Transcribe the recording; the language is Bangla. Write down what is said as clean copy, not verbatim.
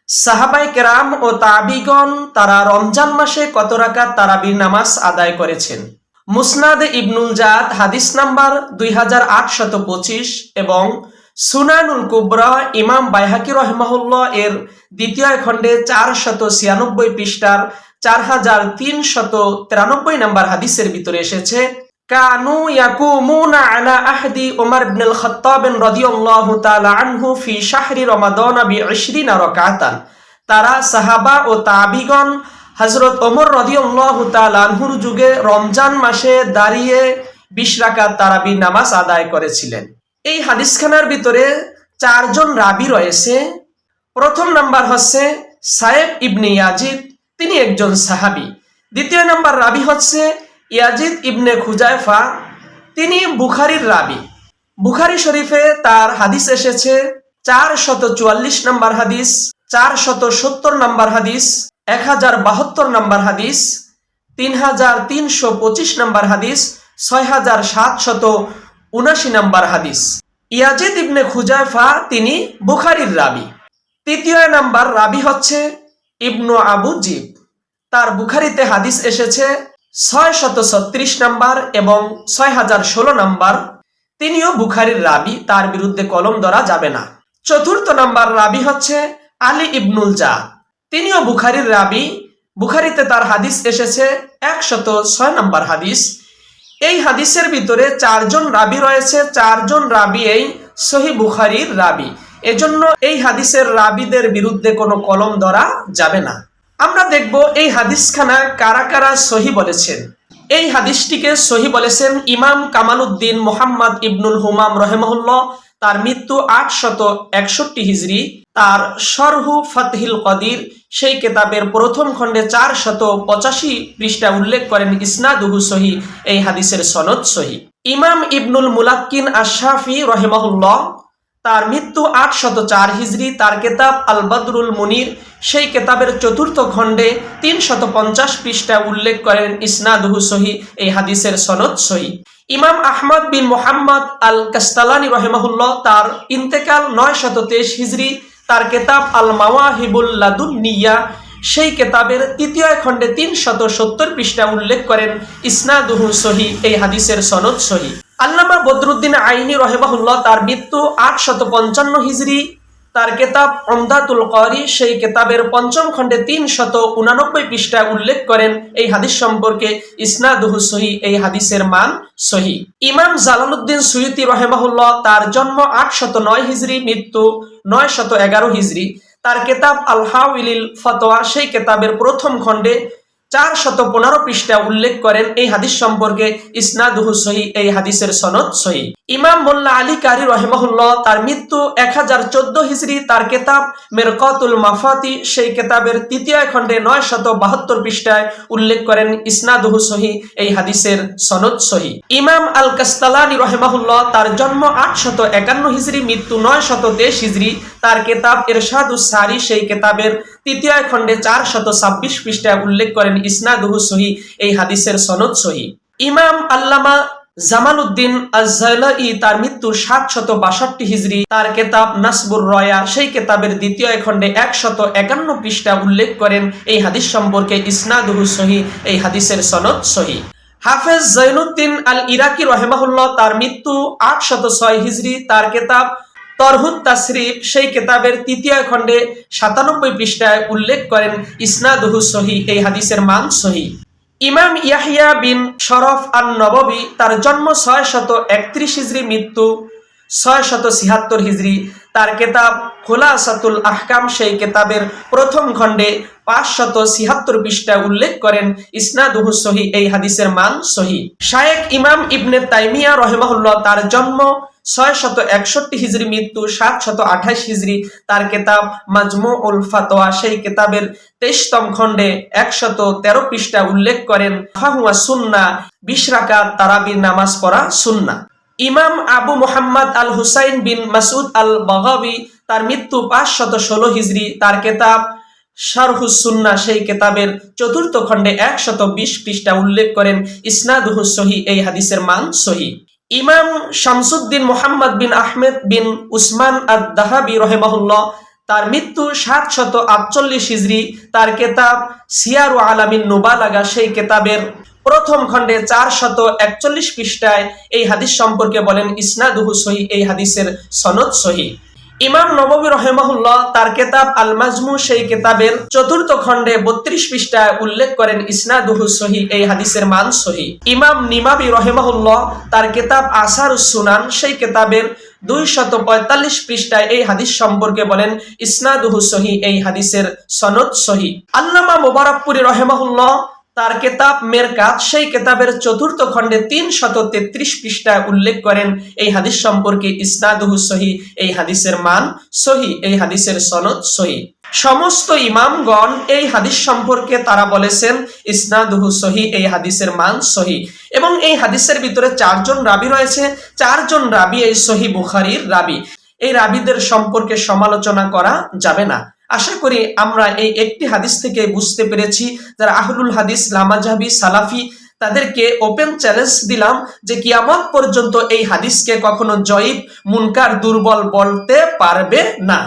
সাহাবায়ে কেরাম ও তাবিগণ তারা রমজান মাসে কত রাকাত তারাবির নামাজ আদায় করেছেন? মুসনাদ ইবনুল জাদ হাদিস নাম্বার 2825 এবং সুনানুল কুবরা ইমাম বাইহাকি রাহিমাহুল্লাহ এর দ্বিতীয় খণ্ডে 496 পৃষ্ঠার 4393 নম্বর হাদিসের ভিতরে এসেছে, কানু ইয়াকুমুনা আলা আহদি উমর ইবনুল খাত্তাব রাদিয়াল্লাহু তাআলা আনহু ফি শাহরি রমাদান বি20 রাকাতান। তারা সাহাবা ও তাবিগণ হযরত ওমর রাদিয়াল্লাহু তাআলা আনহুর যুগে রমজান মাসে দাঁড়িয়ে 20 রাকাত তারাবির নামাজ আদায় করেছিলেন। এই হাদিসখানার ভিতরে 4 জন রাবি রয়েছে। প্রথম নাম্বার হচ্ছে সায়েব ইবনে ইয়াজিদ, তিনি একজন সাহাবী। দ্বিতীয় নাম্বার রাবি হচ্ছে ইয়াজিদ ইবনে খুজাইফা, তিনি বুখারীর রাবি। বুখারী শরীফে তার হাদিস এসেছে 444 নম্বর হাদিস, 470 নম্বর হাদিস, 1072 নম্বর হাদিস, 3325 নম্বর হাদিস, 6779 নম্বর হাদিস। ইয়াজিদ ইবনে খুজাইফা তিনি বুখারীর রাবি। তৃতীয় নাম্বার রাবি হচ্ছে ইবনু আবু জিব, তার বুখারীতে হাদিস এসেছে 636 নম্বর এবং 6016 নম্বর। তিনিও বুখারীর রাবি, তার বিরুদ্ধে কলম ধরা যাবে না। চতুর্থ নাম্বার রাবি হচ্ছে আলী ইবনুল জাদ, তিনিও বুখারীর রাবি। বুখারীতে তার হাদিস এসেছে 106 নম্বর হাদিস। এই হাদিসের ভিতরে 4 জন রাবি রয়েছে, 4 জন রাবি এই সহিহ বুখারীর রাবি। এজন্য এই হাদিসের রাবিদের বিরুদ্ধে কোনো কলম ধরা যাবে না। আমরা দেখব এই হাদিসখানা কারা কারা সহি বলেছেন। এই হাদিসটিকে সহি বলেছেন ইমাম কামালউদ্দিন মুহাম্মদ ইবনুল হুমাম রাহিমাহুল্লাহ, তার মৃত্যু 861 হিজরি। তার শরহু ফাতহিল কদির সেই কিতাবের প্রথম খণ্ডে 485 পৃষ্ঠা উল্লেখ করেন ইসনাদুহু সহি, এই হাদিসের সনদ সহি। ইমাম ইবনুল মুলাক্কিন আশ-শাফি রাহিমাহুল্লাহ, তার মৃত্যু 804 হিজরি। তার কিতাব আল বদরুল মুনির সেই কিতাবের চতুর্থ খণ্ডে 350 পৃষ্ঠা উল্লেখ করেন ইসনাদুহু সহি, এই হাদিসের সনদ সহি। ইমাম আহমদ বিন মুহাম্মদ আল কাস্তালানি রাহিমাহুল্লাহ, তার ইন্তেকাল 923 হিজরি। তার কিতাব আল মাওয়াহিবুল লাদুন্নিয়া সেই কিতাবের তৃতীয় খণ্ডে 370 পৃষ্ঠা উল্লেখ করেন ইসনাদুহু সহি, এই হাদিসের সনদ সহি। আল্লামা বদরুদ্দিন আইনি রাহিমাহুল্লাহ, তার মৃত্যু 855 হিজরি। তার কিতাব উমদাতুল কারি সেই কিতাবের পঞ্চম খণ্ডে 389 পৃষ্ঠা উল্লেখ করেন এই হাদিস সম্পর্কে ইসনাদুহু সহি, এই হাদিসের মান সহি। ইমাম জালালউদ্দিন সুয়ুতি রাহিমাহুল্লাহ, তার জন্ম 809 হিজরি, মৃত্যু 911 হিজরি। তার কিতাব আল হাওয়াইলিল ফতোয়া সেই কিতাবের প্রথম খণ্ডে 415 পৃষ্ঠা উল্লেখ করেন এই হাদিস সম্পর্কে ইসনাদুহু সহি, এই হাদিসের সনদ সহি। ইমাম মোল্লা আলী কারি রাহিমাহুল্লাহ, তার মৃত্যু 1014 হিজরি। তার কিতাব মিরকাতুল মাফাতি সেই কিতাবের তৃতীয় খণ্ডে 972 পৃষ্ঠায় উল্লেখ করেন ইসনাদুহু সহি, এই হাদিসের সনদ সহি। ইমাম আল কাস্তালানি রাহিমাহুল্লাহ, তার জন্ম 851 হিজরি, মৃত্যু 923 হিজরি। তার কিতাব ইরশাদুস সারি সেই কিতাবের তৃতীয় খণ্ডে 426 পৃষ্ঠায় উল্লেখ করেন ইসনাদুহু সহি, এই হাদিসের সনদ সহি। ইমাম আল্লামা জামালউদ্দিন আজ-জালাই, তার মৃত্যু 762 হিজরি। তার কিতাব নাসবুর রয়া সেই কিতাবের দ্বিতীয় খণ্ডে 151 পৃষ্ঠা উল্লেখ করেন এই হাদিস সম্পর্কে ইসনাদুহু সহি, এই হাদিসের সনদ সহি। হাফেজ জৈনুদ্দিন আল ইরাকি রাহিমাহুল্লাহ, তার মৃত্যু 806 হিজরি। তার কিতাব তরহুত তাসরিফ সেই কিতাবের তৃতীয় খণ্ডে 97 পৃষ্ঠায় উল্লেখ করেন ইসনাদুহু সহি, এই হাদিসের মান সহি। ইমাম ইয়াহিয়া বিন শরফ আন-নববী, তার জন্ম 631 হিজরি, মৃত্যু 676 হিজরি। তার কিতাব খুলাসাতুল আহকাম সেই কিতাবের প্রথম খণ্ডে 576 পৃষ্ঠা উল্লেখ করেন ইসনাদুহু সহি, এই হাদিসের মান সহি। শায়েখ ইমাম ইবনে তাইমিয়া রাহিমাহুল্লাহ, তার জন্ম 661 হিজরি, মৃত্যু 728 হিজরি। তার কিতাব মাজমুউল ফাতোয়া সেই কিতাবের 23তম খণ্ডে 113 পৃষ্ঠা উল্লেখ করেন ফাহুয়া সুন্নাহ, 20 রাকাত তারাবির নামাজ পড়া সুন্নাহ। ইমাম আবু মুহাম্মদ আল হুসাইন বিন মাসউদ আল বাগাবী, তার মৃত্যু 516 হিজরি। তার কিতাব শারহুস সুন্নাহ সেই কিতাবের চতুর্থ খণ্ডে 120 পৃষ্ঠা উল্লেখ করেন ইসনাদুহু সহি, এই হাদিসের মান সহি। ইমাম শামসুদ্দিন মুহাম্মদ বিন আহমেদ বিন উসমান আদ-দাহাবি রাহিমাহুল্লাহ, তার মৃত্যু 748 হিজরি। তার কেতাব সিয়ারু আলামিন নুবালাগা সেই কেতাবের প্রথম খণ্ডে 441 পৃষ্ঠায় এই হাদিস সম্পর্কে বলেন ইসনাদুহু সহিহ, এই হাদিসের সনদ সহিহ। ইমাম নববী রাহিমাহুল্লাহ তার কেতাব আল মাজমু সেই কেতাবের চতুর্থ খণ্ডে 32 পৃষ্ঠায় উল্লেখ করেন ইসনাদুহু সহিহ, এই হাদিসের মান সহিহ। ইমাম নিমাবী রাহিমাহুল্লাহ তার কেতাব আসারুস সুনান সেই কেতাবের 245 পৃষ্ঠায় এই হাদিস সম্পর্কে বলেন ইসনাদুহু সহিহ, এই হাদিসের সনদ সহিহ। আল্লামা মুবারাকপুরী রাহিমাহুল্লাহ তার কেতাব মেরকাত সেই কেতাবের চতুর্থ খণ্ডে 333 পৃষ্ঠায় উল্লেখ করেন এই হাদিস সম্পর্কে ইসনাদুহু সহিহ, এই হাদিসের মান সহিহ, এই হাদিসের সনদ সহিহ। সমস্ত ইমামগণ এই হাদিস সম্পর্কে তারা বলেছেন ইসনাদুহু সহিহ, এই হাদিসের মান সহিহ। এবং এই হাদিসের ভিতরে 4 জন রাবী রয়েছে, 4 জন রাবী এই সহিহ বুখারীর রাবী। এই রাবীদের সম্পর্কে সমালোচনা করা যাবে না। আশা করি আমরা এই একটি হাদিস থেকে বুঝতে পেরেছি যারা আহলুল হাদিস, লামাজাবি, সালাফি, তাদেরকে ওপেন চ্যালেঞ্জ দিলাম যে কিয়ামত পর্যন্ত এই হাদিসকে কখনো জয়ীফ, মুনকার, দুর্বল বলতে পারবে না।